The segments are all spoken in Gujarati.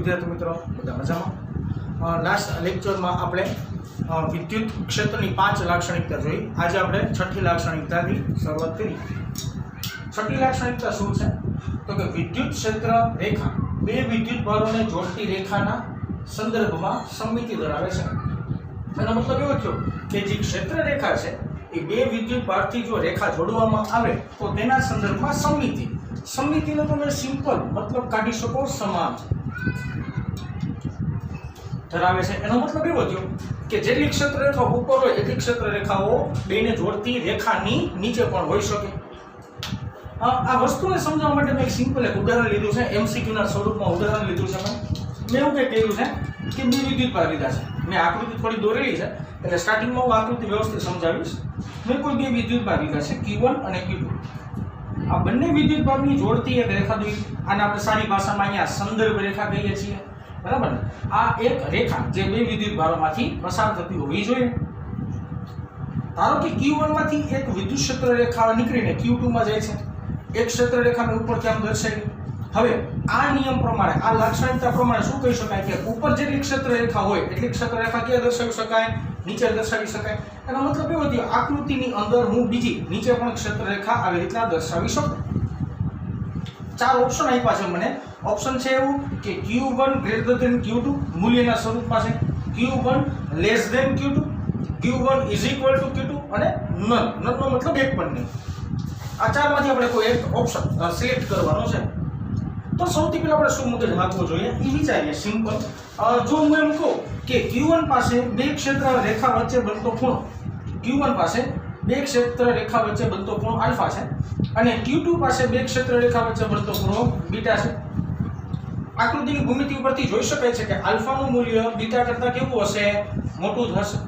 विद्यार्थी मित्रों बधा मजामां। लास्ट लेक्चर में आपणे विद्युत क्षेत्र की 5 लाक्षणिकता जोई। आज आपणे छठी लाक्षणिकता की शुरुआत करी। छठी लाक्षणिकता शुं छे तो कि विद्युत क्षेत्र रेखा बे विद्युत भारों ने जोड़ती रेखाना संदर्भ में सममिति धरावे छे। एनो मतलब एवो थयो कि जे क्षेत्र रेखा छे ए बे विद्युत भारथी जो रेखा जोड़वामां आवे तो तेना संदर्भ में सममिति सममितिनो तमे सिंपल मतलब काढी शको समान धरावे छे। एनो मतलब एवो थयो कि जेटली क्षेत्र रेखा ऊपर होय એટલી क्षेत्र रेखाओ बेने जोड़ती रेखानी नीचे पण होई शके। आ वस्तुने समजाववा माटे मैं एक सिंपल एक उदाहरण लीधुं छे। एमसीक्यू ना स्वरूपमां उदाहरण लीधुं छे। मैं એવું કહ્યું છે કે બે વિદ્યુત ભાર લીધા છે। मैं आकृति थोड़ी दોરેલી છે એટલે સ્ટાર્ટિંગમાં હું આકૃતિ વ્યવસ્થિત સમજાવીશ। મેં કોઈ બે વિદ્યુત ભાર લીધા છે Q1 અને Q2। આ બંને વિદ્યુત ભારની જોડતી એક રેખા દોરી। આને આપણે સારી ભાષામાં અહીંયા સંદર્ભ રેખા કહીએ છીએ, બરાબર ને। આ એક રેખા જે બે વિદ્યુત ભારોમાંથી પસાર થતી હોવી જોઈએ। ધારો કે Q1 માંથી એક વિદ્યુત ક્ષેત્ર રેખા નીકળીને Q2 માં જાય છે। एक क्षेत्र रेखा में ऊपर आम दर्शावी। हवे आ नियम प्रमाणे आ लाक्षणिकता प्रमाणे शुं कही शकाय कि ऊपर जेटली क्षेत्र रेखा होय એટલી क्षेत्र रेखा क्યાં दर्शावी शकाय? नीचे दर्शावी शकाय। एनो मतलब एवो थयो आकृतिनी अंदर हूँ बीजी नीचे पण क्षेत्र रेखा આવી રીતના દર્શાવી શકું। चार ऑप्शन आप्या छे मने। ऑप्शन छे एवुं कि Q1 ग्रेटर देन Q2 मूल्यना स्वरूपमां छे, Q1 less than Q2, Q1 is equal to Q2 અને નન। નનનો मतलब એક પણ નહીં। आ चार मांथी आपणे कोई एक ऑप्शन सिलेक्ट करवानो छे। तो सौथी पहेला आपणे शुं मगज हाकवो जोईए ई विचारीए सिंपल। जो हुं एम कहूं कि Q1 पासे बे क्षेत्र रेखा वच्चे बनतो खूणो Q1 पासे बे क्षेत्र रेखा वच्चे बनतो खूणो अल्फा छे અને Q2 पासे बे क्षेत्र रेखा वच्चे बनतो खूणो बीटा छे। आकृतिनी भूमिति उपरथी जोई शकाय छे कि अल्फानुं मूल्य बीटा करता केवुं हशे? मोटुं ज हशे।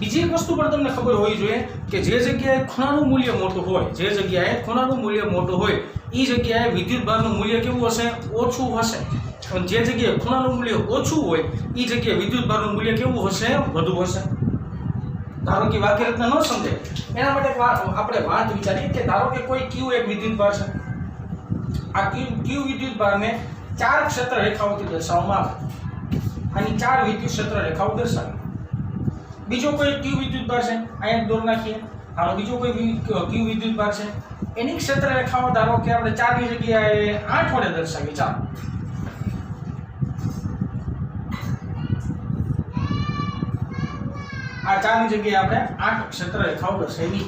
बीजी एक वस्तु पर तमने खबर होवी જોઈએ કે જે જગ્યાએ ખૂણાનું મૂલ્ય મોટું હોય, જે જગ્યાએ ખૂણાનું મૂલ્ય મોટું હોય ઈ જગ્યાએ વિદ્યુત ભારનું મૂલ્ય કેવું હશે? ઓછું હશે। અને જે જગ્યાએ ખૂણાનું મૂલ્ય ઓછું હોય ઈ જગ્યાએ વિદ્યુત ભારનું મૂલ્ય કેવું હશે? વધુ હશે। ધારો કે વાક્ય રચના ન સમજે એના માટે આપણે વાત વિચારીએ કે ધારો કે કોઈ Q એક વિદ્યુત ભાર છે। આ Q વિદ્યુત ભારને ચાર ક્ષેત્ર રેખાઓથી દર્શાવવામાં આવે। આની ચાર વિદ્યુત ક્ષેત્ર રેખાઓ દર્શાવી। बीजो कोई Q विद्युत भार है अहीं दौर नाखीए। हालो बीजो कोई Q विद्युत भार है एनी क्षेत्र रेखाओ धारो के आपणे 4 ની જગ્યાએ 8 વડે દર્શાવી। ચાલો आ 4 ની જગ્યાએ આપણે 8 क्षेत्र रेखाओ दर्शावी।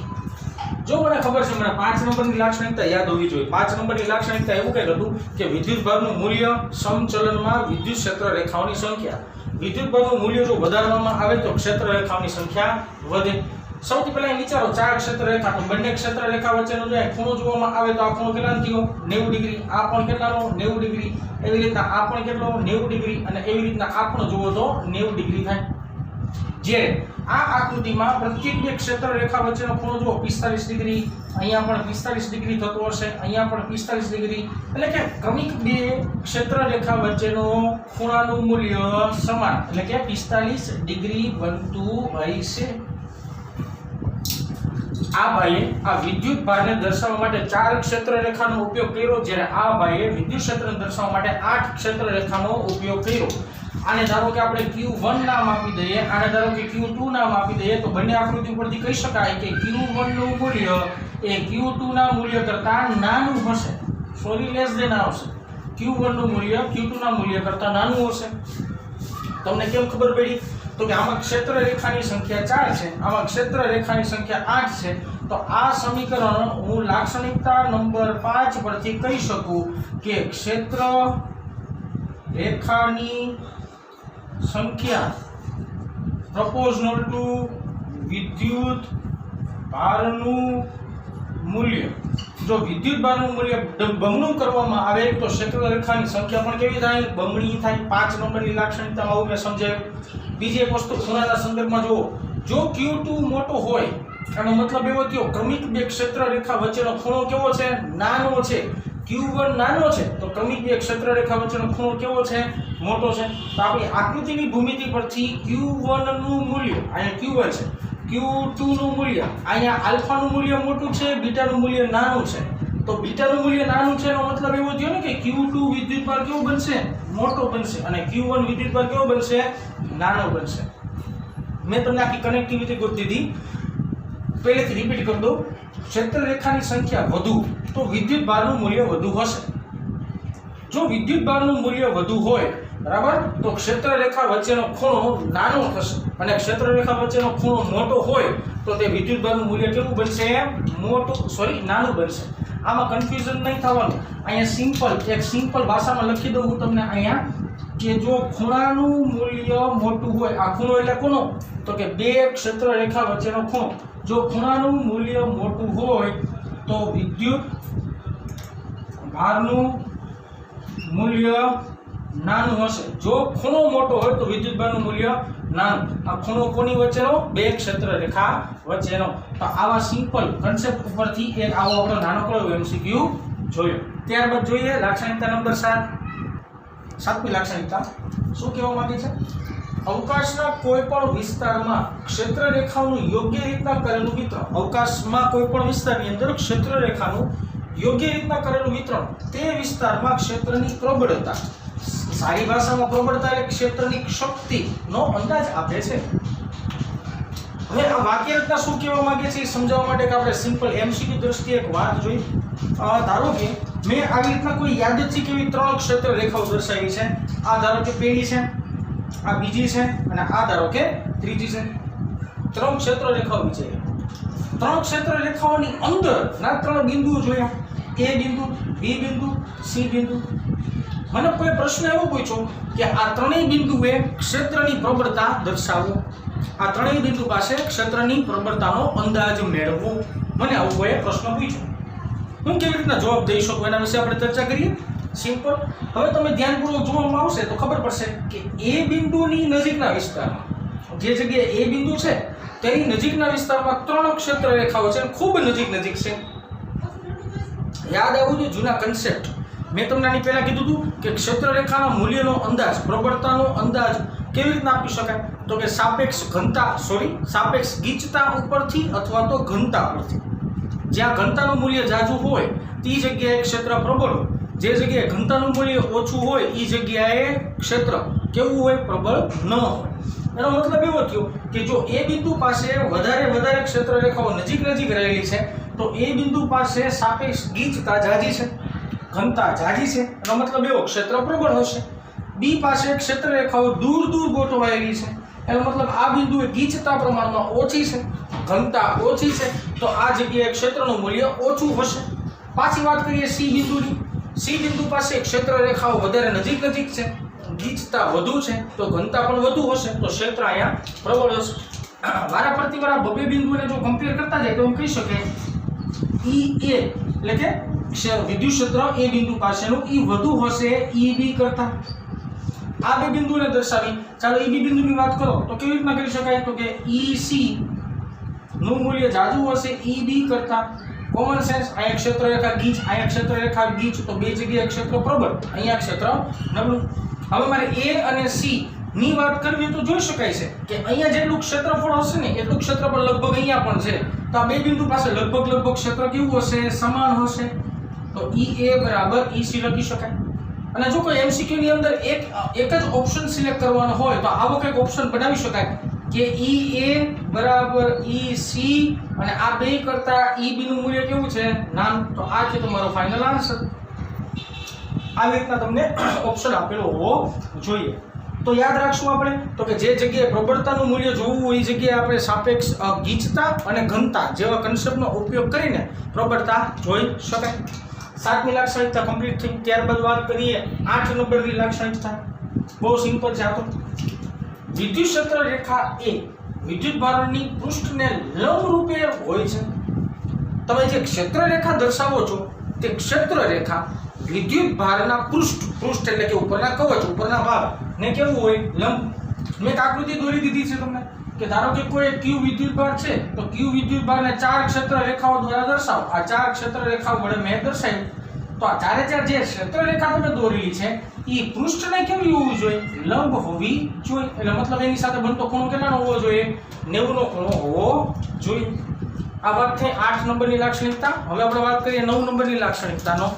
जो મને ખબર છે મને 5 નંબરની લાક્ષણિકતા યાદ હોવી જોઈએ। 5 નંબરની લાક્ષણિકતા એવું કંઈક હતું કે વિદ્યુત ભારનું મૂલ્ય સમચલનમાં વિદ્યુત ક્ષેત્ર રેખાઓની સંખ્યા। विद्युत भारों मूल्य जो વધારવામાં આવે તો ક્ષેત્ર રેખાઓની સંખ્યા વધે। સૌથી પહેલા વિચારો ચાર ક્ષેત્ર રેખા તો બંને ક્ષેત્ર રેખા વચ્ચેનો જો ખૂણો જોવામાં આવે તો આ ખૂણો કેટલાનો થયો? 90 ડિગ્રી। આ પણ કેટલાનો? 90 ડિગ્રી। એવી રીતના આ પણ કેટલો? 90 ડિગ્રી। અને એવી રીતના આ પણ જોવો તો 90 ડિગ્રી થાય। જે આ આકૃતિમાં પ્રત્યેક બે ક્ષેત્ર રેખા વચ્ચેનો ખૂણો જો 45 ડિગ્રી, અહીંયા પણ 45 ડિગ્રી થતો હશે, અહીંયા પણ 45 ડિગ્રી। એટલે કે ક્રમિક બે ક્ષેત્ર રેખા વચ્ચેનો ખૂણાનું મૂલ્ય સમાન એટલે કે 45 ડિગ્રી બનતું હશે। આ ભાઈએ આ વિદ્યુત ભારને દર્શાવવા માટે ચાર ક્ષેત્ર રેખાનો ઉપયોગ કર્યો, જ્યારે આ ભાઈએ વિદ્યુત ક્ષેત્રને દર્શાવવા માટે 8 ક્ષેત્ર રેખાનો ઉપયોગ કર્યો। आने धारो के आपणे Q1 नाम आपी दઈએ, आने धारो के Q2 नाम आपी दઈએ तो बने आकृति परथी कही शकाय के Q1 નું મૂલ્ય એ Q2 ના મૂલ્ય કરતા નાનું હશે। સોરી લેસ દેન આવશે। Q1 નું મૂલ્ય Q2 ના મૂલ્ય કરતા નાનું હશે। તમને કેમ ખબર પડી? तो कि आमा क्षेत्र रेखानी संख्या 4 छे, आमा क्षेत्र रेखानी संख्या 8 छे। तो आ समीकरण हूँ लाक्षणिकता नंबर 5 परथी कही शकूं कि क्षेत्र रेखानी संख्या प्रोपोर्शनल टू विद्युत भारનું मूल्य। जो विद्युत भारનું मूल्य बमणું કરવામાં આવે તો ક્ષેત્ર રેખાની સંખ્યા પણ કેવી થાય? બમણી થાય। 5 નંબરની લાક્ષણિકતામાં આવું મેં સમજાવ્યું। બીજી એક વસ્તુ ખૂણાના સંદર્ભમાં જુઓ, જો Q2 મોટો હોય એનો મતલબ એવો થયો ક્રમિક બે ક્ષેત્ર રેખા વચ્ચેનો ખૂણો કેવો છે? નાનો છે। Q1 નાનો છે તો ક્રમિક બે ક્ષેત્ર રેખા વચ્ચેનો ખૂણો કેવો છે? મોટો છે। તો આપણી આકૃતિની ભૂમિતિ પરથી Q1 નું મૂલ્ય અહીંયા Q1 છે, Q2 નું મૂલ્ય અહીંયા આલ્ફાનું મૂલ્ય મોટું છે, બીટાનું મૂલ્ય નાનું છે। તો બીટાનું મૂલ્ય નાનું છે એનો મતલબ એવો થયો ને કે Q2 વિદ્યુતભાર કેવો બનશે? મોટો બનશે અને Q1 વિદ્યુતભાર કેવો બનશે? નાનો બનશે. મેં તમને આખી કનેક્ટિવિટી ગોતી દીધી. પહેલેથી રિપીટ કરી દઉં. ક્ષેત્ર રેખાની સંખ્યા વધુ તો વિદ્યુતભારનું મૂલ્ય વધુ હશે. જો વિદ્યુતભારનું મૂલ્ય વધુ હોય, બરાબર, તો ક્ષેત્ર રેખા વચ્ચેનો ખૂણો નાનો થશે અને ક્ષેત્ર રેખા વચ્ચેનો ખૂણો મોટો હોય તો તે વિદ્યુતભારનું મૂલ્ય કેવું બનશે? નાનું બનશે. આમાં કન્ફ્યુઝન નહીં થવાનું. અહીંયા એક સિમ્પલ ભાષામાં લખી દઉં હું તમને અહીંયા કે જો ખૂણાનું મૂલ્ય મોટું હોય, આ ખૂણો એટલે કોનો? તો કે બે ક્ષેત્ર રેખા વચ્ચેનો ખૂણો. જો ખૂણાનું મૂલ્ય મોટું હોય તો વિદ્યુત ભારનું મૂલ્ય નાનું હશે. જો ખૂણો મોટો હોય તો વિદ્યુતભારનું મૂલ્ય નાનું. આ ખૂણો કોની વચ્ચેનો? બે ક્ષેત્ર રેખા વચ્ચેનો. તો આવા સિમ્પલ કન્સેપ્ટ ઉપરથી એક આવો આપણો નાનકડો એમસીક્યુ જોયો. ત્યારબાદ જોઈએ લાક્ષણિકતા નંબર 7. સાતમી લાક્ષણિકતા શું કહેવા માંગે છે? અવકાશના કોઈ પણ વિસ્તારમાં ક્ષેત્ર રેખાનું યોગ્ય રીતના કરેલું વિતરણ. અવકાશમાં કોઈ પણ વિસ્તારની અંદર ક્ષેત્ર રેખાનું યોગ્ય રીતના કરેલું વિતરણ તે વિસ્તારમાં ક્ષેત્રની પ્રબળતા, સારી ભાષામાં પ્રબળતા એટલે ક્ષેત્રની શક્તિનો અંદાજ આપે છે. હવે આ વાક્ય રચના શું કહેવા માંગે છે એ સમજાવવા માટે કે આપણે સિમ્પલ એમસીક્યુ દ્રષ્ટિએ એક વાત જોઈ. ધારો કે મેં આવી રીતના કોઈ યાદચ્છિક એવી ત્રણ ક્ષેત્ર રેખાઓ દર્શાવી છે. આ ધારો કે પહેલી છે, આ બીજી છે અને આ ધારો કે ત્રીજી છે. ત્રણ ક્ષેત્ર રેખાઓ વિચારી. ત્રણ ક્ષેત્ર રેખાઓની અંદર ના ત્રણ બિંદુઓ જોયા. A બિંદુ, B બિંદુ, C બિંદુ. મને કોઈ પ્રશ્ન એવો પૂછ્યો કે આ ત્રણેય બિંદુએ ક્ષેત્રની પ્રબળતા દર્શાવો. આ ત્રણેય બિંદુ પાસે ક્ષેત્રની પ્રબળતાનો અંદાજ મેળવો. મને આવો કોઈ પ્રશ્ન પૂછ્યો. હું કેવી રીતના જવાબ દઈ શકું એના વિશે આપણે ચર્ચા કરીએ. સિમ્પલ. હવે તમે ધ્યાનપૂર્વક જોવામાં આવશે તો ખબર પડશે કે A બિંદુની નજીકના વિસ્તારમાં, જે જગ્યાએ A બિંદુ છે તેની નજીકના વિસ્તારમાં ત્રણ ક્ષેત્ર રેખાઓ છે, ખૂબ નજીક છે. યાદ આવવું જોઈએ જૂના કન્સેપ્ટ. મેં તમને આની પહેલા કીધું હતું કે ક્ષેત્ર રેખાના મૂલ્યનો અંદાજ, પ્રબળતાનો અંદાજ કેવી રીતના આપી શકાય? તો કે સાપેક્ષ ગીચતા ઉપરથી અથવા તો ઘનતા પરથી. જ્યાં ઘનતાનું મૂલ્ય જાજુ હોય તે જગ્યાએ ક્ષેત્ર પ્રબળ હોય, જે જગ્યાએ ઘનતાનું મૂલ્ય ઓછું હોય એ જગ્યાએ ક્ષેત્ર કેવું હોય? પ્રબળ ન હોય. એનો મતલબ એવો થયો કે જો એ બિંદુ પાસે વધારે ક્ષેત્ર રેખાઓ નજીક રહેલી છે તો એ બિંદુ પાસે સાપેક્ષ ગીચતા જાજી છે, ઘનતા જાજી છે. એનો મતલબ એવો ક્ષેત્ર પ્રબળ હશે. બી પાસે ક્ષેત્ર રેખાઓ દૂર ગોઠવાયેલી છે. એનો મતલબ આ બિંદુએ ગીચતા પ્રમાણમાં ઓછી છે, ઘનતા ઓછી છે, તો આ જગ્યાએ ક્ષેત્રનું મૂલ્ય ઓછું હશે. પાછી વાત કરીએ સી બિંદુની. સી બિંદુ પાસે ક્ષેત્ર રેખાઓ વધારે નજીક છે, ગીચતા વધુ છે, તો ઘનતા પણ વધુ હશે, તો ક્ષેત્ર અહીંયા પ્રબળ હશે. વારા ફરતી વાર બબે બિંદુને જો કમ્પેર કરતા જાય તો એમ કહી શકાય EA એટલે કે વિદ્યુત ક્ષેત્ર એ બિંદુ પાસેનું ઈ વધુ હશે EB કરતા. આ બે બિંદુને દર્શાવી. ચાલો EB બિંદુની વાત કરો તો કેવી રીતના કરી શકાય? તો કે EC નું મૂલ્ય જાજુ હશે EB કરતા. Common sense. અહીંયા ક્ષેત્ર રેખા ગીચ, અહીંયા ક્ષેત્ર રેખા ગીચ, તો બે જગ્યાએ ક્ષેત્ર પ્રબળ, અહીંયા ક્ષેત્ર નબળું. હવે મારે A અને C ની વાત કરવી તો જોઈ શકાય છે કે અહીંયા જેટલું ક્ષેત્રફળ હશે ને એટલું ક્ષેત્રફળ લગભગ અહીંયા પણ છે. તો આ બે બિંદુ પાસે લગભગ ક્ષેત્ર કેવું હશે? સમાન હશે. તો EA બરાબર EC લખી શકાય. અને જો કોઈ MCQ ની અંદર એક જ ઓપ્શન સિલેક્ટ કરવાનો હોય તો આવો કંઈક ઓપ્શન બનાવી શકાય કે EA બરાબર EC અને આ બે કરતા EB નું મૂલ્ય કેવું છે? નાનું. તો આ છે તમારો ફાઇનલ આન્સર. આવી રીતના તમને ઓપ્શન આપેલો હોવો જોઈએ. તો યાદ રાખશું આપણે તો કે જે જગ્યાએ પ્રબળતાનું મૂલ્ય જોવું હોય એ જગ્યાએ આપણે સાપેક્ષ ગીચતા અને ઘનતા જેવા કન્સેપ્ટનો ઉપયોગ કરીને પ્રબળતા જોઈ શકાય. 7મી લાક્ષણિકતા કમ્પ્લીટ થઈ. ત્યારબાદ વાત કરીએ 8 નંબરની લાક્ષણિકતા. બહુ સિમ્પલ છે આ તો. વિદ્યુત ક્ષેત્ર રેખા એ વિદ્યુતભારની પૃષ્ઠને લંબ રૂપે હોય છે. તમે જે ક્ષેત્ર રેખા દર્શાવો છો તે ક્ષેત્ર રેખા વિદ્યુતભારના પૃષ્ઠ એટલે કે ઉપરના કવચ, ઉપરના ભાગ ને કેવું હોય? લંબ. મેં એક આકૃતિ દોરી દીધી છે તમને કે ધારો કે કોઈ Q વિદ્યુતભાર છે તો Q વિદ્યુતભારને ચાર ક્ષેત્ર રેખાઓ દ્વારા દર્શાવો. આ ચાર ક્ષેત્ર રેખાઓ વડે મેં દર્શાવ્યું. તો આ ચારે ચાર જે ક્ષેત્ર રેખા તમે દોરેલી છે એ પૃષ્ઠને કેવી હોવી જોઈએ? લંબ હોવી જોઈએ. એટલે મતલબ એની સાથે બનતો ખૂણો કેટલાનો હોવો જોઈએ? 90 નો ખૂણો હોવો જોઈએ. આ વાત થઈ 8 નંબરની લાક્ષણિકતા. હવે આપણે વાત કરીએ 9 નંબરની લાક્ષણિકતાનો.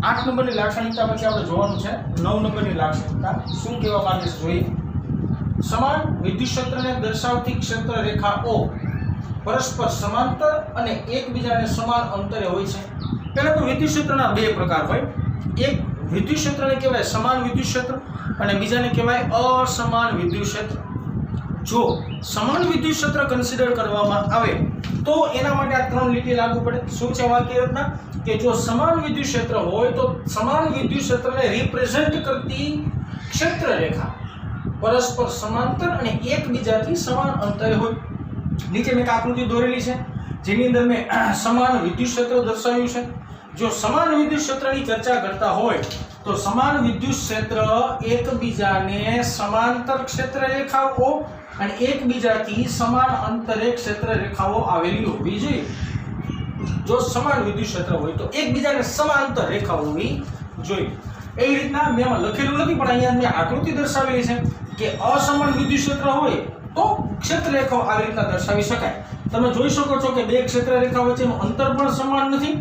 8 નંબરની લાક્ષણિકતા પછી આપણે જોવાનું છે 9 નંબરની લાક્ષણિકતા શું કહેવા માંગે છે જોઈએ. સમાન વિદ્યુત ક્ષેત્રને દર્શાવતી ક્ષેત્ર રેખાઓ પરસ્પર સમાંતર અને એકબીજાને સમાન અંતરે હોય છે. પહેલા તો વિદ્યુત ક્ષેત્રના બે પ્રકાર હોય. એક વિદ્યુત ક્ષેત્રને કહેવાય સમાન વિદ્યુત ક્ષેત્ર અને બીજાને કહેવાય અસમાન વિદ્યુત ક્ષેત્ર. જો સમાન વિદ્યુત ક્ષેત્ર કન્સિડર કરવામાં આવે તો એના માટે આ ત્રણ લીટી લાગુ પડે. શું છે વાક્ય રચના? કે જો સમાન વિદ્યુત ક્ષેત્ર હોય તો સમાન વિદ્યુત ક્ષેત્રને રિપ્રેઝેન્ટ કરતી ક્ષેત્ર રેખા પરસ્પર સમાંતર અને એકબીજાથી સમાન અંતરે હોય. નીચે મેં એક આકૃતિ દોરેલી છે જેની અંદર મેં સમાન વિદ્યુત ક્ષેત્ર દર્શાવ્યું છે. જો સમાન વિદ્યુત ક્ષેત્રની ચર્ચા કરતા હોય તો સમાન વિદ્યુત ક્ષેત્ર એકબીજાને સમાંતર ક્ષેત્ર રેખાઓ અને એકબીજાથી સમાન અંતરે ક્ષેત્ર રેખાઓ આવેલી હોવી જોઈએ. જો સમાન વિદ્યુત ક્ષેત્ર હોય તો એકબીજાને સમાંતર રેખાઓ હોવી જોઈએ. એવી રીતના મેં એમાં લખેલું નથી પણ અહીંયા મેં આકૃતિ દર્શાવેલી છે કે અસમાન વિદ્યુત ક્ષેત્ર હોય તો ક્ષેત્ર રેખાઓ આવી રીતના દર્શાવી શકાય. તમે જોઈ શકો છો કે બે ક્ષેત્ર રેખા વચ્ચેનું અંતર પણ સમાન નથી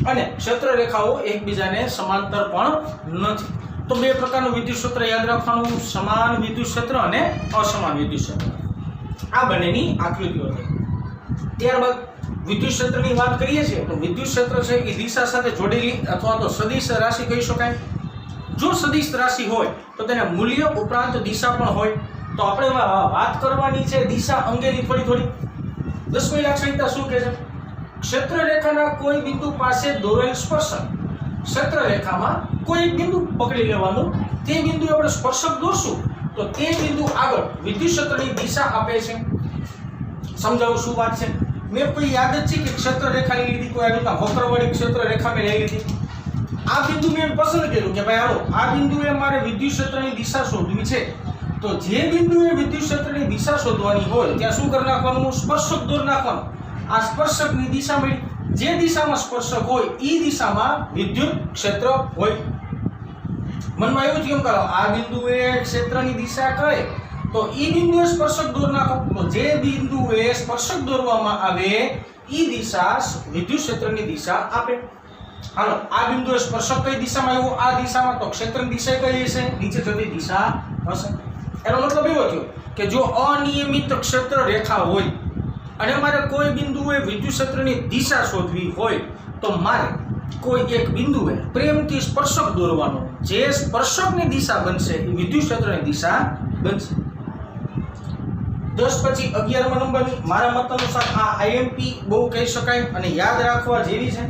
અને ક્ષેત્ર રેખાઓ એકબીજાને સમાંતર પણ નથી. તો બે પ્રકારનું વિદ્યુત ક્ષેત્ર યાદ રાખવાનું, સમાન વિદ્યુત ક્ષેત્ર અને અસમાન વિદ્યુત ક્ષેત્ર. આ બંનેની આકૃતિઓ થઈ. ત્યારબાદ વિદ્યુત ક્ષેત્રની વાત કરીએ છીએ તો વિદ્યુત ક્ષેત્ર છે એ દિશા સાથે જોડેલી અથવા તો સદિશ રાશિ કહી શકાય. જો સદિશ રાશિ હોય તો તેને મૂલ્ય ઉપરાંત દિશા પણ હોય. તો આપણે વાત કરવાની છે દિશા અંગેની થોડી. 10મી લાક્ષણિકતા શું કહે છે? ક્ષેત્ર રેખાના કોઈ બિંદુ પાસે દોરેલ સ્પર્શક. ક્ષેત્ર રેખામાં કોઈ બિંદુ પકડી લેવાનું, તે બિંદુ આપણે સ્પર્શક દોરશું તો તે બિંદુ આગળ વિદ્યુત ક્ષેત્રની દિશા આપે છે. સમજાવું શું વાત છે? મેં કોઈ યાદ જ છે કે ક્ષેત્ર રેખા લીધી, કોઈ આવી રીતના વક્રવાળી ક્ષેત્ર રેખા મેં લઈ લીધી. આ બિંદુ મેં પસંદ કર્યું કે ભાઈ હાલો આ બિંદુએ મારે વિદ્યુત ક્ષેત્રની દિશા શોધવી છે. તો જે બિંદુએ વિદ્યુત ક્ષેત્રની દિશા શોધવાની હોય ત્યાં શું કરી નાખવાનું? સ્પર્શક દોર નાખવાનું. આ સ્પર્શકની દિશા મળી. જે દિશામાં સ્પર્શક હોય એ દિશામાં વિદ્યુત ક્ષેત્ર હોય. મનમાં એવું જ કેમ કરો? આ બિંદુએ ક્ષેત્રની દિશા કહે તો એ બિંદુએ સ્પર્શક દોર નાખો. તો જે બિંદુએ સ્પર્શક દોરવામાં આવે એ દિશા વિદ્યુત ક્ષેત્રની દિશા આપે. હાલો આ બિંદુએ સ્પર્શક કઈ દિશામાં આવ્યો? આ દિશામાં. તો ક્ષેત્રની દિશા કઈ હશે? નીચે જતી દિશા હશે. એનો મતલબ એવો થયો કે જો અનિયમિત ક્ષેત્ર રેખા હોય અને મારે કોઈ બિંદુએ વિદ્યુત ક્ષેત્રની દિશા શોધવી હોય તો મારે કોઈ એક બિંદુએ પ્રેમથી સ્પર્શક દોરવાનો. જે સ્પર્શકની દિશા બનશે એ વિદ્યુત ક્ષેત્રની દિશા બનશે. 10 પછી 11મા નંબરની મારા મત અનુસાર આ આઈએમપી બહુ કહી શકાય અને યાદ રાખવા જેવી છે.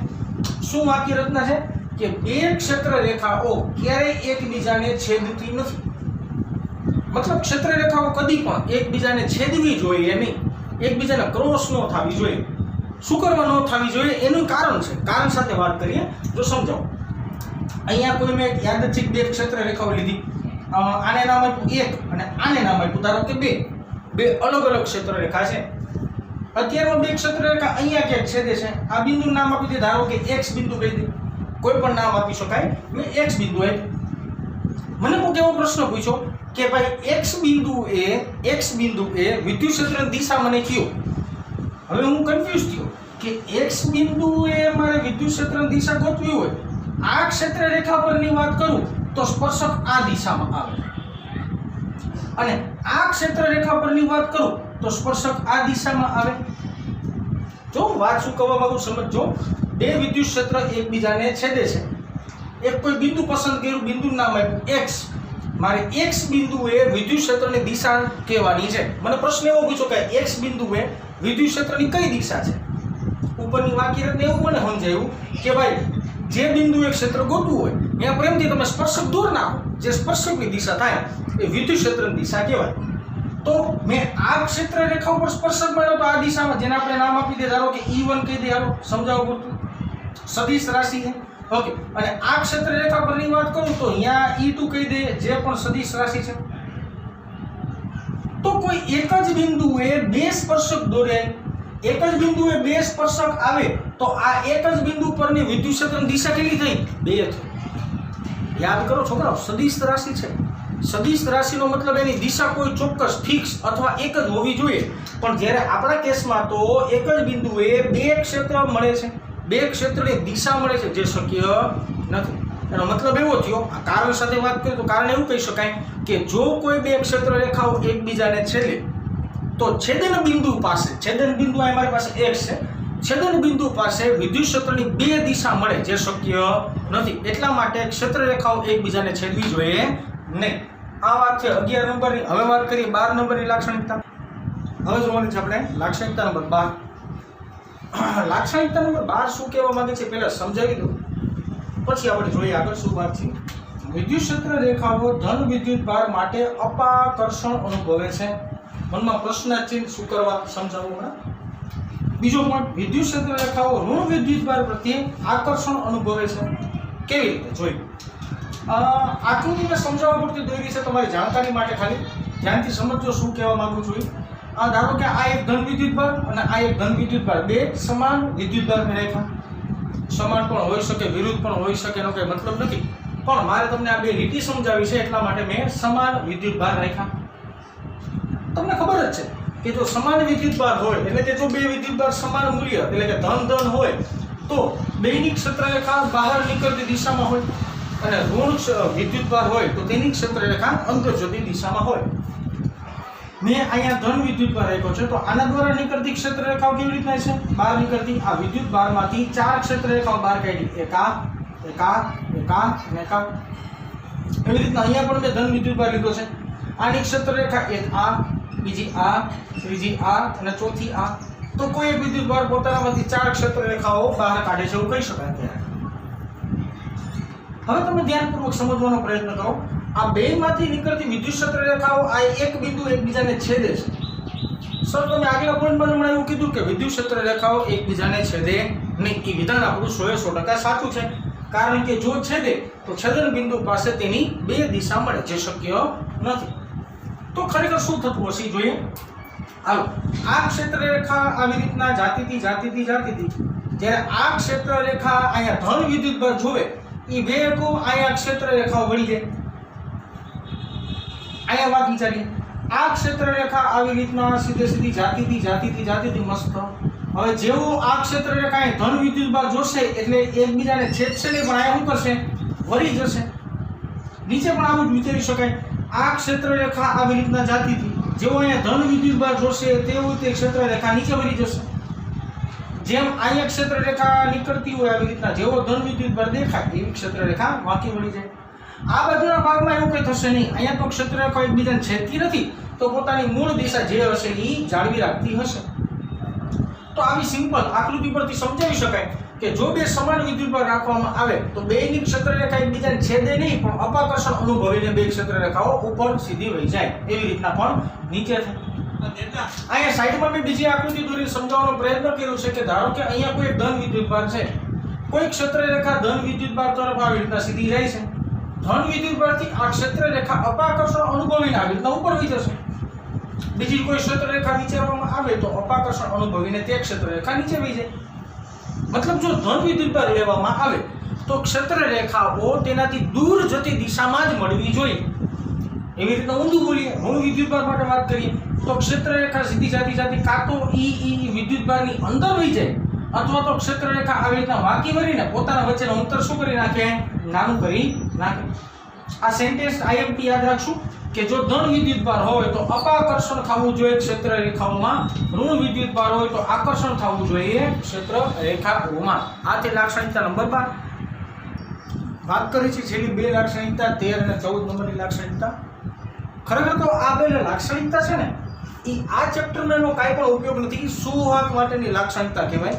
શું વાક્ય રચના છે? કે બે ક્ષેત્ર રેખાઓ ક્યારેય એકબીજાને છેદતી નથી. મતલબ ક્ષેત્ર રેખાઓ કદી પણ એકબીજાને છેદવી જોઈએ નહીં, એકબીજાને ક્રોસ ન થવી જોઈએ. શું કરવા ન થવી જોઈએ એનું કારણ છે. કારણ સાથે વાત કરીએ જો સમજાવો. અહીંયા કોઈ મેં યાદચ્છિક બે ક્ષેત્ર રેખાઓ લીધી. આને નામ આપ્યું 1 અને આને નામ આપ્યું ધારો કે 2. બે અલગ અલગ ક્ષેત્ર રેખા છે. અત્યારમાં બે ક્ષેત્ર રેખા અહીંયા ક્યાંક છેદે છે. આ બિંદુનું નામ આપી દે, ધારો કે x બિંદુ કહી દે. કોઈ પણ નામ આપી શકાય. મેં x બિંદુ આપ્યું. મને કોઈ એવો પ્રશ્ન પૂછ્યો કે ભાઈ x બિંદુએ વિદ્યુત ક્ષેત્રની દિશા મને કયો? હવે હું કન્ફ્યુઝ થયો કે x બિંદુએ મારે વિદ્યુત ક્ષેત્રની દિશા ગોતવી હોય, આ ક્ષેત્ર રેખા પરની વાત કરું તો સ્પર્શક આ દિશામાં આવે અને આ ક્ષેત્ર રેખા પરની વાત કરું તો સ્પર્શક આ દિશામાં આવે. જો વાત શું કહેવા માંગુ સમજો. બે વિદ્યુત ક્ષેત્ર એકબીજાને છેદે છે. એક કોઈ બિંદુ પસંદ કર્યું, બિંદુનું નામ આપ્યું x. મારે x બિંદુએ વિદ્યુત ક્ષેત્રની દિશા કહેવાની છે. મને પ્રશ્ન એવો પૂછો કે x બિંદુએ વિદ્યુત ક્ષેત્રની કઈ દિશા છે? ઉપરની વાક્ય રચના એવું મને સમજાયું કે ભાઈ જે બિંદુએ ક્ષેત્ર ગોતવું હોય ત્યાં પ્રેમથી તમે સ્પર્શક દૂર નાખો. જે સ્પર્શકની દિશા થાય એ વિદ્યુત ક્ષેત્રની દિશા કહેવાય. તો મેં આ ક્ષેત્ર રેખા ઉપર સ્પર્શક મળ્યો તો આ દિશામાં, જેને આપણે નામ આપી દે ધારો કે E1 કહી દે. હાલો સમજાવવું પડતું. સદિશ રાશિ છે. ઓકે. અને આ ક્ષેત્ર રેખા પરની વાત કરું તો અહીંયા E2 કહી દે, જે પણ સદિશ રાશિ છે. તો કોઈ એક જ બિંદુએ બે સ્પર્શક દોર્યા, એક જ બિંદુએ બે સ્પર્શક આવે તો આ એક જ બિંદુ પરની વિદ્યુત ક્ષેત્રની દિશા કેટલી થઈ? 2 થઈ. યાદ કરો છોકરાઓ, સદિશ રાશિ છે. સદિશ રાશિનો મતલબ એની દિશા કોઈ ચોક્કસ ફિક્સ અથવા એક જ હોવી જોઈએ, પણ જ્યારે આપણા કેસમાં તો એક જ બિંદુએ બે ક્ષેત્ર મળે છે, બે ક્ષેત્રની દિશા મળે છે, જે શક્ય નથી. એનો મતલબ એવો થયો, આ કારણ સાથે વાત કરીએ તો કારણ એવું કહી શકાય કે જો કોઈ બે ક્ષેત્ર રેખાઓ એકબીજાને છેદે તો છેદન બિંદુ પાસે, છેદન બિંદુ અમારી પાસે એક છે, છેદન બિંદુ પાસે વિદ્યુત ક્ષેત્રની બે દિશા મળે, જે શક્ય નથી. એટલા માટે ક્ષેત્ર રેખાઓ એકબીજાને છેદવી જોઈએ નહીં. આ વાત છે 11 નંબરની. હવે વાત કરીએ 12 નંબરની લાક્ષણિકતા. હવે જોવાની છે આપણે લાક્ષણિકતા નંબર 12. લાક્ષણિકતા નંબર 12 શું કહેવા માંગે છે પહેલા સમજાવી દઉં, પછી આપણે જોઈએ આગળ શું વાત છે. વિદ્યુત ક્ષેત્ર રેખાઓ ધન વિદ્યુત ભાર માટે અપાકર્ષણ અનુભવે છે. મનમાં પ્રશ્નાચિહ્ન શું કરવા સમજાવવું. બીજો પોઈન્ટ, વિદ્યુત ક્ષેત્ર રેખાઓ ઋણ વિદ્યુત ભાર પ્રત્યે આકર્ષણ અનુભવે છે. કેવી રીતે જોઈએ? આકૃતિ મેં સમજાવવા પૂરતી દોરી છે, તમારી જાણકારી માટે ખાલી ધ્યાનથી સમજજો શું કહેવા માંગુ છું. ધારો કે આ એક ધન વિદ્યુત ભાર અને આ એક ધન વિદ્યુત ભાર, બે સમાન વિદ્યુત ભારની રેખા, સમાન પણ હોઈ શકે, વિરુદ્ધ પણ હોઈ શકે, એનો કંઈ મતલબ નથી, પણ મારે તમને આ બે લીટી સમજાવી છે એટલા માટે મેં સમાન વિદ્યુત ભાર રાખ્યા. તમને ખબર જ છે કે જો સમાન વિદ્યુત ભાર હોય એટલે કે જો બે વિદ્યુત ભાર સમાન મૂલ્ય એટલે કે ધન ધન હોય તો બેની ક્ષેત્ર રેખા બહાર નીકળતી દિશામાં હોય, અને ઋણ વિદ્યુત ભાર હોય તો તેની ક્ષેત્ર રેખા અંદર જતી દિશામાં હોય. મેં અહીંયા ધન વિદ્યુત ભાર રાખ્યો છે, તો આના દ્વારા નીકળતી ક્ષેત્ર રેખાઓ કેવી રીતના છે? બહાર નીકળતી. આ વિદ્યુત ભારમાંથી ચાર ક્ષેત્ર રેખાઓ બહાર કાઢી, એક આ, એક આ, એક આ અને એક આ. એવી રીતના અહીંયા પણ મેં ધન વિદ્યુત ભાર લીધો છે. આની ક્ષેત્ર રેખા એક આ, બીજી આ, ત્રીજી આ અને ચોથી આ. તો કોઈ એક વિદ્યુત ભાર પોતાનામાંથી ચાર ક્ષેત્ર રેખાઓ બહાર કાઢે છે એવું કહી શકાય. હવે તમે ધ્યાનપૂર્વક સમજવાનો પ્રયત્ન કરો. આ બેમાંથી નીકળતી વિદ્યુત ક્ષેત્ર રેખાઓ આ એક બિંદુ એકબીજાને છેદે છે. સર તમે આગલા પોઈન્ટમાં હમણાં એવું કીધું કે વિદ્યુત ક્ષેત્ર રેખાઓ એકબીજાને છેદે નહીં. એ વિધાન આપણું 100% સાચું છે, કારણ કે જો છેદે તો છેદન બિંદુ પાસે તેની બે દિશા મળે, જે શક્ય નથી. તો ખરેખર શું થતું હશે જોઈએ. હાલો, આ ક્ષેત્ર રેખા આવી રીતના જાતીથી જાતીથી જાતીથી, જ્યારે આ ક્ષેત્ર રેખા અહીંયા ધન વિદ્યુત ભાર જોવે, એ બે કો અહીંયા ક્ષેત્ર રેખાઓ વળી જાય. અહીંયા વાત વિચારીએ, આ ક્ષેત્ર રેખા આવી રીતના સીધે સીધી જાતીથી જાતીથી જાતીથી મસ્ત. હવે જેવો આ ક્ષેત્ર રેખા ધન વિદ્યુત ભાર જોશે એટલે એકબીજાને છેદશે નહીં, પણ અહીંયા શું કરશે? વળી જશે. નીચે પણ આવું જ વિચારી શકાય. આ ક્ષેત્ર રેખા આવી રીતના જાતીથી, જેવો અહીંયા ધન વિદ્યુત ભાર જોશે તેવું તે ક્ષેત્ર રેખા નીચે વળી જશે. જેમ અહીંયા ક્ષેત્ર રેખા નીકળતી હોય આવી રીતના, જેવો ધન વિદ્યુત ભાર દેખાય એવી ક્ષેત્ર રેખા વાંકી વળી જાય. આ બાજુના ભાગમાં એવું કંઈ થશે નહીં. અહીંયા તો ક્ષેત્ર રેખા એકબીજાને છેદતી નથી, તો પોતાની મૂળ દિશા જે હશે એ જાળવી રાખતી હશે. તો આવી સિમ્પલ આકૃતિ પરથી સમજાવી શકાય કે જો બે સમાન વિદ્યુત ભાર રાખવામાં આવે તો બેની ક્ષેત્ર રેખા એકબીજાને છેદે નહીં, પણ અપાકર્ષણ અનુભવીને બે ક્ષેત્ર રેખાઓ ઉપર સીધી વહી જાય. એવી રીતના પણ નીચે થાય. અહીંયા સાઈડમાં મેં બીજી આકૃતિ દોરી સમજાવવાનો પ્રયત્ન કર્યો છે કે ધારો કે અહીંયા કોઈ ધન વિદ્યુત ભાર છે, કોઈ ક્ષેત્ર રેખા ધન વિદ્યુત ભાર તરફ આવી રીતના સીધી જાય છે. ધન વિદ્યુત ભારથી આ ક્ષેત્ર રેખા અપાકર્ષણ અનુભવીને આવી રીતના ઉપર વહી જશે. બીજી કોઈ ક્ષેત્ર રેખા વિચારવામાં આવે તો અપાકર્ષણ અનુભવીને તે ક્ષેત્ર રેખા નીચે વહી જાય. મતલબ જો ધન વિદ્યુત ભાર લેવામાં આવે તો ક્ષેત્ર રેખાઓ તેનાથી દૂર જતી દિશામાં જ મળવી જોઈએ. એવી રીતના ઊંધું બોલીએ, ઋણ વિદ્યુત ભાર માટે વાત કરીએ તો ક્ષેત્ર રેખા સીધી જાતી જાતી કાં તો ઈ વિદ્યુત ભારની અંદર વહી જાય, અથવા તો ક્ષેત્ર રેખા આવી રીતના વાંકી વળીને પોતાના વચ્ચેનું અંતર શું કરી નાખે? નાનું કરી નાખે. આ સેન્ટેન્સ આઈએમપી યાદ રાખશું કે જો ધન વિદ્યુત ભાર હોય તો અપાકર્ષણ થવું જોઈએ ક્ષેત્ર રેખાઓમાં, ઋણ વિદ્યુત ભાર હોય તો આકર્ષણ થવું જોઈએ ક્ષેત્ર રેખાઓમાં. આ તે લાક્ષણિકતા નંબર 12 વાત કરી છે. છેલ્લી બે લાક્ષણિકતા 13 અને 14 નંબરની લાક્ષણિકતા. ખરેખર તો આ બે લાક્ષણિકતા છે ને એ આ ચેપ્ટરનો એનો કાંઈ પણ ઉપયોગ નથી. સુવાહક માટેની લાક્ષણિકતા કહેવાય,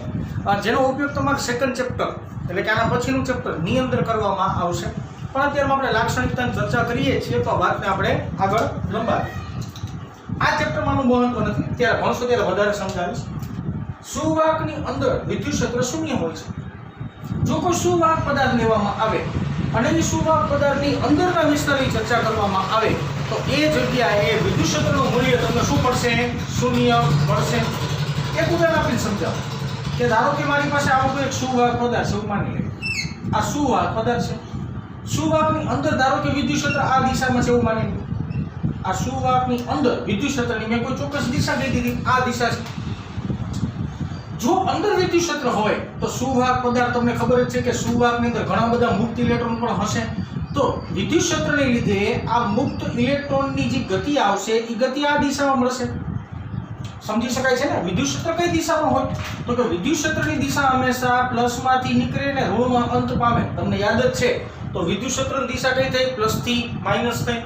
જેનો ઉપયોગ તમારે સેકન્ડ ચેપ્ટર એટલે કે આના પછીનું ચેપ્ટર ની અંદર કરવામાં આવશે. પણ અત્યારે આપણે લાક્ષણિકતાની ચર્ચા કરીએ છીએ તો વાતને આપણે આગળ લંબાવીએ. આ ચેપ્ટરમાંનું મહત્વ નથી, ત્યારે ભણશો ત્યારે વધારે સમજાવીશ. સુવાહકની અંદર વિદ્યુત ક્ષેત્ર શૂન્ય હોય છે. જો કોઈ સુવાહક પદાર્થ લેવામાં આવે અને એ સુવાહક પદાર્થની અંદરના વિસ્તારની ચર્ચા કરવામાં આવે તો એ જગ્યાએ વિદ્યુત ક્ષેત્રનું મૂલ્ય તમને શું પડશે? શૂન્ય મળશે. એક ઉદાહરણ આપીને સમજાવો કે ધારો કે મારી પાસે આવો કોઈ એક સુવાહક પદાર્થ છે, માની લે આ સુવાહક પદાર્થ છે. સુવાહકની અંદર ધારો કે વિદ્યુત ક્ષેત્ર આ દિશામાં છે એવું માની લો, આ સુવાહકની અંદર વિદ્યુત ક્ષેત્રની મેં કોઈ ચોક્કસ દિશા કહી દીધી, આ દિશા છે. જો અંદર વિદ્યુત ક્ષેત્ર હોય તો સુવાહક પદાર્થ તમને ખબર જ છે કે સુવાહકની અંદર ઘણા બધા મુક્ત ઇલેક્ટ્રોન પણ હશે. તો વિદ્યુત ક્ષેત્રને લીધે આ મુક્ત ઇલેક્ટ્રોનની જે ગતિ આવશે એ ગતિ આ દિશામાં મળશે. સમજી શકાય છે ને? વિદ્યુત ક્ષેત્ર કઈ દિશામાં હોય તો કે વિદ્યુત ક્ષેત્રની દિશા હંમેશા પ્લસમાંથી નીકળે ને ઋણમાં અંત પામે. તમને યાદ જ છે તો વિદ્યુત ક્ષેત્રની દિશા કઈ થઈ? પ્લસથી માઈનસ થઈ.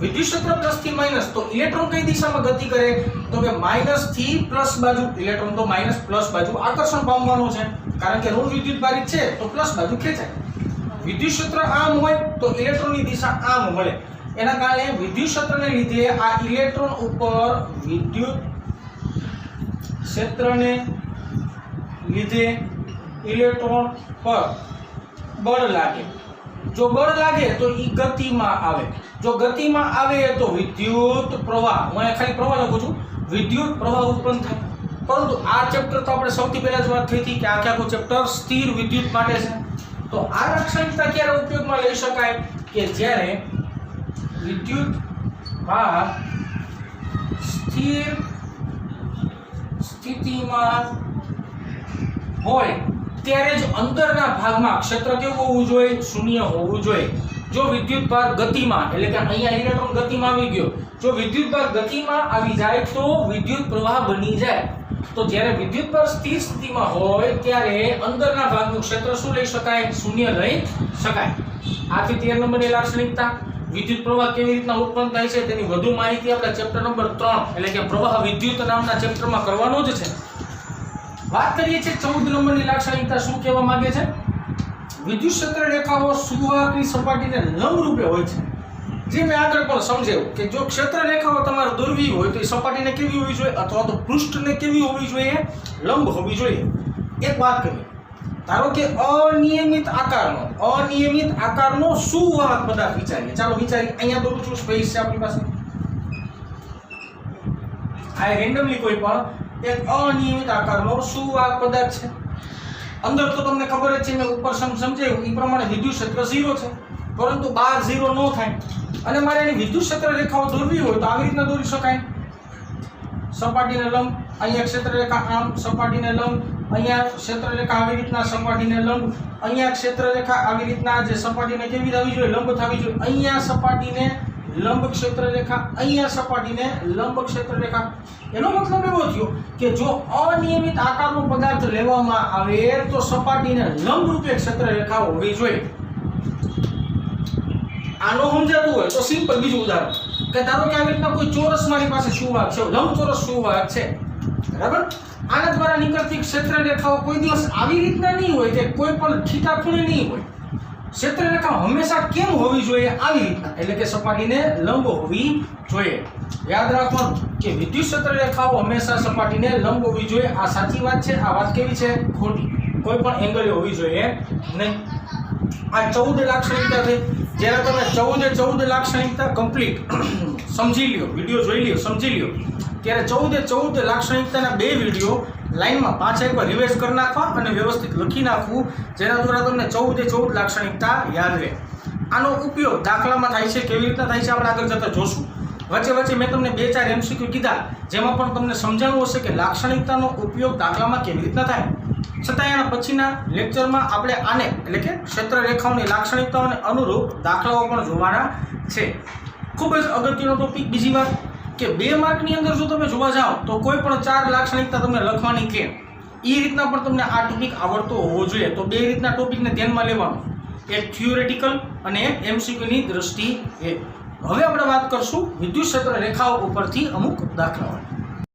વિદ્યુત ક્ષેત્ર પ્લસથી માઈનસ, તો ઇલેક્ટ્રોન કઈ દિશામાં ગતિ કરે તો કે માઈનસથી પ્લસ બાજુ. ઇલેક્ટ્રોન તો માઈનસ પ્લસ બાજુ આકર્ષણ પામવાનો છે, કારણ કે ઋણ વિદ્યુત ભારિત છે તો પ્લસ બાજુ ખેંચાય. વિદ્યુત ક્ષેત્ર આમ હોય તો ઇલેક્ટ્રોનની દિશા આમ મળે. એના કારણે વિદ્યુત ક્ષેત્રને લીધે આ ઇલેક્ટ્રોન ઉપર વિદ્યુત ક્ષેત્રને લીધે ઇલેક્ટ્રોન પર બળ લાગે. જો બળ લાગે તો ઈ ગતિમાં આવે. જો ગતિમાં આવે તો વિદ્યુત પ્રવાહ, હું અહીંયા ખાલી પ્રવાહ લખું છું, વિદ્યુત પ્રવાહ ઉત્પન્ન થાય. પરંતુ આ ચેપ્ટર તો આપણે સૌથી પહેલા જ વાત થઈ હતી કે આખું ચેપ્ટર સ્થિર વિદ્યુત માટે છે. તો આ લાક્ષણિકતા ક્યારે ઉપયોગમાં લઈ શકાય કે જ્યારે વિદ્યુત ભાર સ્થિર સ્થિતિમાં હોય ત્યારે જ અંદરના ભાગમાં ક્ષેત્ર કેવું હોવું જોઈએ? શૂન્ય હોવું જોઈએ. જો વિદ્યુત ભાર ગતિમાં, એટલે કે અહીંયા ઇલેક્ટ્રોન ગતિમાં આવી ગયો, જો વિદ્યુત ભાર ગતિમાં આવી જાય તો વિદ્યુત પ્રવાહ બની જાય. તો જ્યારે વિદ્યુત ભાર સ્થિર સ્થિતિમાં હોય ત્યારે અંદરના ભાગનું ક્ષેત્ર શું લઈ શકાય? શૂન્ય લઈ શકાય. આથી 13 નંબરની લાક્ષણિકતા. વિદ્યુત પ્રવાહ કેવી રીતના ઉત્પન્ન થાય છે તેની વધુ માહિતી આપણે ચેપ્ટર નંબર 3 એટલે કે પ્રવાહ વિદ્યુત નામના ચેપ્ટરમાં કરવાનો જ છે. વાત કરીએ છીએ 14 નંબરની લાક્ષણિકતા. શું કહેવા માંગે છે? વિદ્યુત ક્ષેત્ર રેખાઓ સુવાહકની સપાટીને લંબ રૂપે હોય છે. જે મેં આગળ પણ સમજાવ્યું કે જો ક્ષેત્ર રેખાઓ તમારે દોરવી હોય તો એ સપાટીને કેવી હોવી જોઈએ અથવા તો પૃષ્ઠને કેવી હોવી જોઈએ? લંબ હોવી જોઈએ. એક વાત કરીએ, ધારો કે અનિયમિત આકારનો સુવાહક પદાર્થ વિચારીએ. ચાલો વિચારીએ. અહીંયા દોરું છું, સ્પેસ છે આપણી પાસે. આ રેન્ડમલી કોઈ પણ એક અનિયમિત આકારનો સુવાહક પદાર્થ છે. અંદર તો તમને ખબર જ છે, મેં ઉપર સમજાવ્યું એ પ્રમાણે વિદ્યુત ક્ષેત્ર 0 છે, પરંતુ બહાર 0 ન થાય અને મારે એની વિદ્યુત ક્ષેત્ર રેખાઓ દોરવી હોય તો આવી રીતના દોરી શકાય. સપાટીને લંબ, અહીંયા ક્ષેત્ર રેખા આમ, સપાટીને લંબ, અહીંયા ક્ષેત્ર રેખા આવી રીતના, સપાટીને લંબ, અહીંયા ક્ષેત્ર રેખા આવી રીતના, જે સપાટીને કેવી થવી જોઈએ? લંબ થવી જોઈએ. અહીંયા સપાટીને લંબ ક્ષેત્ર રેખા, અહીંયા સપાટીને લંબ ક્ષેત્ર રેખા. એનો મતલબ એવો થયો કે જો અનિયમિત આકારનો પદાર્થ લેવામાં આવે તો સપાટીને લંબ રૂપે ક્ષેત્ર રેખા હોવી જોઈએ. આનો સમજાતું હોય તો સિમ્પલ બીજું ઉદાહરણ કે ધારો કે આવી રીતના કોઈ ચોરસ મારી પાસે સુવાહક છે, લંબચોરસ સુવાહક છે, બરાબર? આના દ્વારા નીકળતી ક્ષેત્ર રેખાઓ કોઈ દિવસ આવી રીતના નહીં હોય કે કોઈ પણ થીટા ખૂણે નહીં હોય. ક્ષેત્ર રેખા હંમેશા કેમ હોવી જોઈએ? આવી રીતના, એટલે કે સપાટીને લંબ હોવી જોઈએ. યાદ રાખવાનું કે વિદ્યુત ક્ષેત્ર રેખાઓ હંમેશા સપાટીને લંબ હોવી જોઈએ. આ સાચી વાત છે. આ વાત કેવી છે? ખોટી. કોઈ પણ એંગલ હોવી જોઈએ નહીં. આ 14 લાક્ષણિકતા થઈ. જ્યારે તમે 14 લાક્ષણિકતા કમ્પ્લીટ સમજી લ્યો, વિડીયો જોઈ લ્યો, સમજી લ્યો, ત્યારે 14 લાક્ષણિકતાના 2 વિડીયો લાઈનમાં પાછા એકવાર રિવાઇઝ કરી નાખવા અને વ્યવસ્થિત લખી નાખવું, જેના દ્વારા તમને 14 લાક્ષણિકતા યાદ રહે. આનો ઉપયોગ દાખલામાં થાય છે. કેવી રીતના થાય છે આપણે આગળ જતા જોશું. વચ્ચે મેં તમને 2-4 MCQ કીધા જેમાં પણ તમને સમજાવવું હશે કે લાક્ષણિકતાનો ઉપયોગ દાખલામાં કેવી રીતના થાય. છતાં એના પછીના લેક્ચરમાં આપણે આને એટલે કે ક્ષેત્ર રેખાઓની લાક્ષણિકતાઓને અનુરૂપ દાખલાઓ પણ જોવાના છે. ખૂબ જ અગત્યનો ટોપિક. બીજી વાત કે 2 માર્કની અંદર જો તમે જોવા જાઓ તો કોઈ પણ 4 લાક્ષણિકતા તમને લખવાની કે એ રીતના પણ તમને આ ટોપિક આવડતો હોવો જોઈએ. તો 2 રીતના ટોપિકને ધ્યાનમાં લેવાનું, એક થિયોરેટિકલ અને એક MCQની દ્રષ્ટિએ. હવે આપણે વાત કરશું વિદ્યુત ક્ષેત્ર રેખાઓ ઉપરથી અમુક દાખલાઓ.